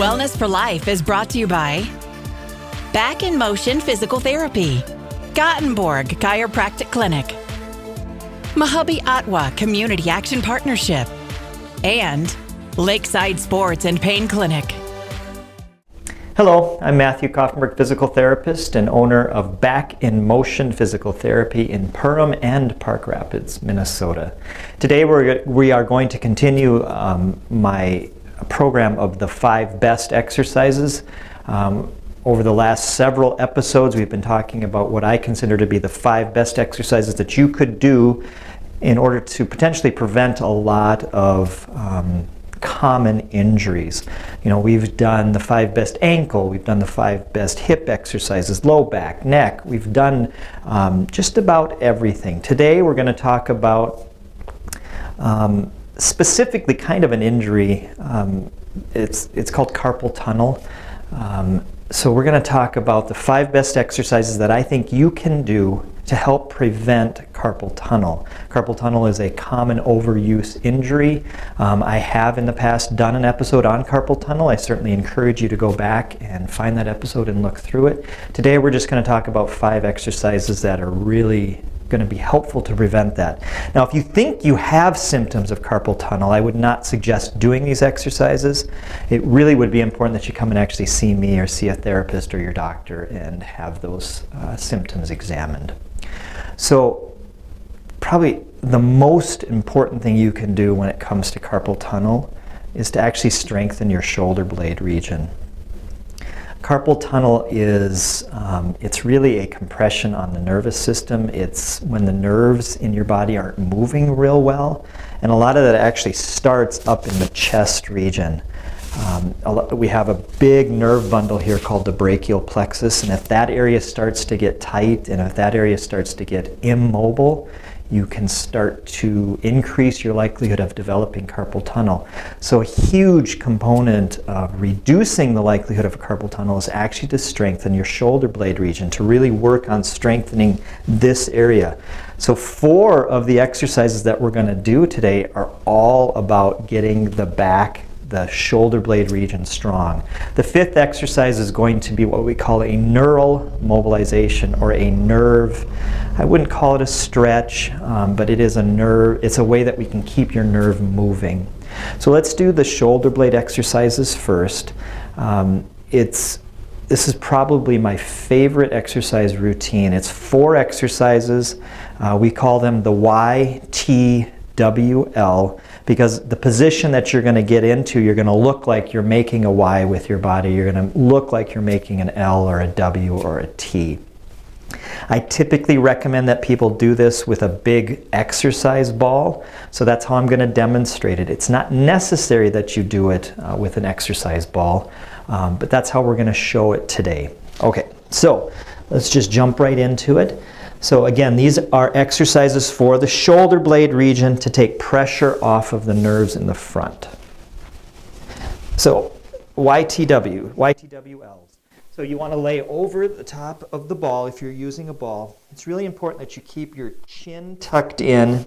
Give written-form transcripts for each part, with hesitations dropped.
Wellness for Life is brought to you by Back in Motion Physical Therapy, Gothenburg Chiropractic Clinic, Mahabi Atwa Community Action Partnership, and Lakeside Sports and Pain Clinic. Hello, I'm Matthew Kaufenberg, physical therapist and owner of Back in Motion Physical Therapy in Perham and Park Rapids, Minnesota. Today we are going to continue my program of the 5 best exercises. Over the last several episodes, we've been talking about what I consider to be the 5 best exercises that you could do in order to potentially prevent a lot of common injuries. You know, we've done the 5 best ankle, we've done the 5 best hip exercises, low back, neck. We've done just about everything. Today we're going to talk about specifically kind of an injury. It's called carpal tunnel. So we're going to talk about the 5 best exercises that I think you can do to help prevent carpal tunnel. Carpal tunnel is a common overuse injury. I have in the past done an episode on carpal tunnel. I certainly encourage you to go back and find that episode and look through it. Today we're just going to talk about 5 exercises that are really going to be helpful to prevent that. Now, if you think you have symptoms of carpal tunnel, I would not suggest doing these exercises. It really would be important that you come and actually see me or see a therapist or your doctor and have those symptoms examined. So probably the most important thing you can do when it comes to carpal tunnel is to actually strengthen your shoulder blade region. Carpal tunnel is, it's really a compression on the nervous system. It's when the nerves in your body aren't moving real well. And a lot of that actually starts up in the chest region. We have a big nerve bundle here called the brachial plexus, and if that area starts to get tight and if that area starts to get immobile, you can start to increase your likelihood of developing carpal tunnel. So a huge component of reducing the likelihood of a carpal tunnel is actually to strengthen your shoulder blade region, to really work on strengthening this area. So 4 of the exercises that we're going to do today are all about getting the shoulder blade region strong. The 5th exercise is going to be what we call a neural mobilization, or a nerve. I wouldn't call it a stretch, but it is a nerve. It's a way that we can keep your nerve moving. So let's do the shoulder blade exercises first. This is probably my favorite exercise routine. It's 4 exercises. We call them the YTWL. Because the position that you're going to get into, you're going to look like you're making a Y with your body. You're going to look like you're making an L or a W or a T. I typically recommend that people do this with a big exercise ball. So that's how I'm going to demonstrate it. It's not necessary that you do it with an exercise ball, but that's how we're going to show it today. Okay, so let's just jump right into it. So again, these are exercises for the shoulder blade region to take pressure off of the nerves in the front. So YTWLs. So you want to lay over the top of the ball if you're using a ball. It's really important that you keep your chin tucked in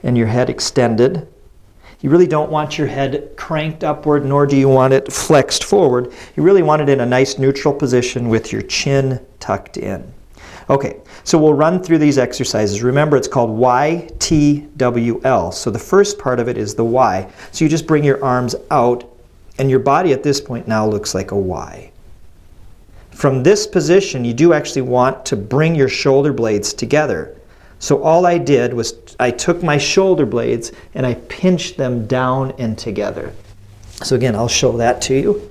and your head extended. You really don't want your head cranked upward, nor do you want it flexed forward. You really want it in a nice neutral position with your chin tucked in. Okay, so we'll run through these exercises. Remember, it's called YTWL. So the first part of it is the Y. So you just bring your arms out, and your body at this point now looks like a Y. From this position, you do actually want to bring your shoulder blades together. So all I did was I took my shoulder blades and I pinched them down and together. So again, I'll show that to you.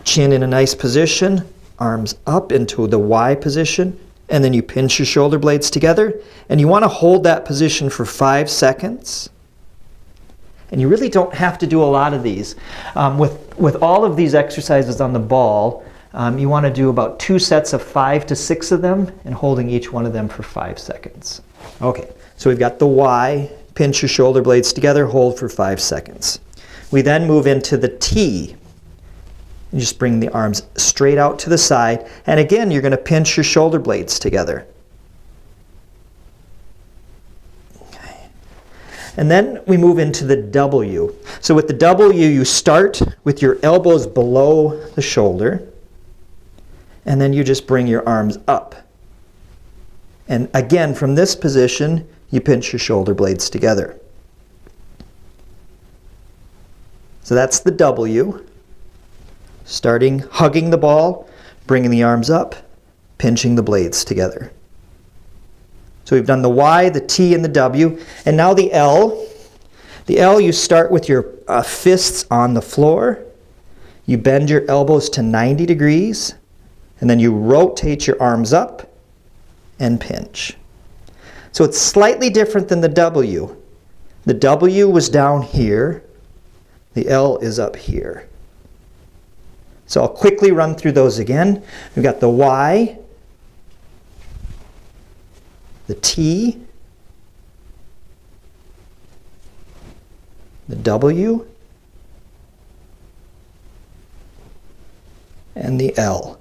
Chin in a nice position. Arms up into the Y position, and then you pinch your shoulder blades together, and you want to hold that position for 5 seconds. And you really don't have to do a lot of these. With all of these exercises on the ball, you want to do about 2 sets of 5 to 6 of them, and holding each one of them for 5 seconds. Okay, so we've got the Y, pinch your shoulder blades together, hold for 5 seconds. We then move into the T. You just bring the arms straight out to the side, and again you're going to pinch your shoulder blades together. Okay. And then we move into the W. So with the W, you start with your elbows below the shoulder, and then you just bring your arms up. And again, from this position, you pinch your shoulder blades together. So that's the W. Starting, hugging the ball, bringing the arms up, pinching the blades together. So we've done the Y, the T, and the W. And now the L. The L, you start with your fists on the floor. You bend your elbows to 90 degrees. And then you rotate your arms up and pinch. So it's slightly different than the W. The W was down here. The L is up here. So I'll quickly run through those again. We've got the Y, the T, the W, and the L.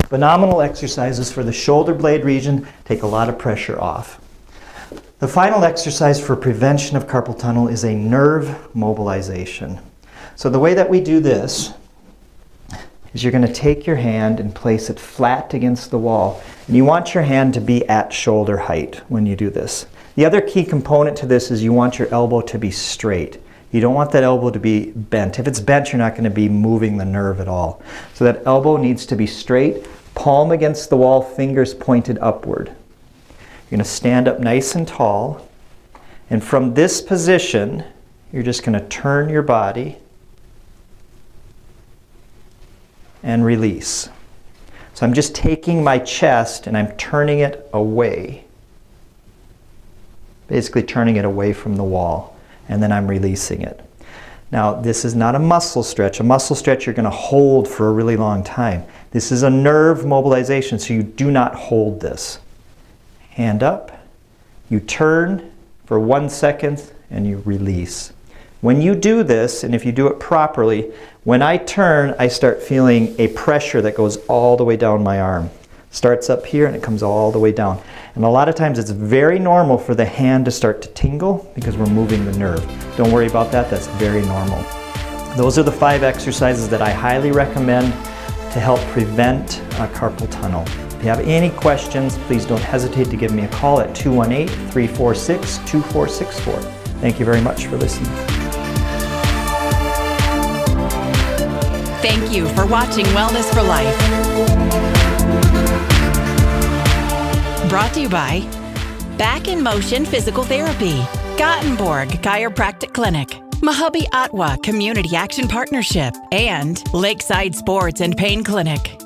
Phenomenal exercises for the shoulder blade region, take a lot of pressure off. The final exercise for prevention of carpal tunnel is a nerve mobilization. So the way that we do this is you're going to take your hand and place it flat against the wall. And you want your hand to be at shoulder height when you do this. The other key component to this is you want your elbow to be straight. You don't want that elbow to be bent. If it's bent, you're not going to be moving the nerve at all. So that elbow needs to be straight, palm against the wall, fingers pointed upward. You're going to stand up nice and tall, and from this position, you're just going to turn your body and release. So I'm just taking my chest and I'm turning it away, basically turning it away from the wall, and then I'm releasing it. Now, this is not a muscle stretch. A muscle stretch you're going to hold for a really long time. This is a nerve mobilization, so you do not hold this. Hand up, you turn for 1 second, and you release. When you do this, and if you do it properly, when I turn, I start feeling a pressure that goes all the way down my arm. Starts up here and it comes all the way down. And a lot of times it's very normal for the hand to start to tingle because we're moving the nerve. Don't worry about that, that's very normal. Those are the 5 exercises that I highly recommend to help prevent carpal tunnel. If you have any questions, please don't hesitate to give me a call at 218-346-2464. Thank you very much for listening. Thank you for watching Wellness for Life. Brought to you by Back in Motion Physical Therapy, Gothenburg Chiropractic Clinic, Mahabi Atwa Community Action Partnership, and Lakeside Sports and Pain Clinic.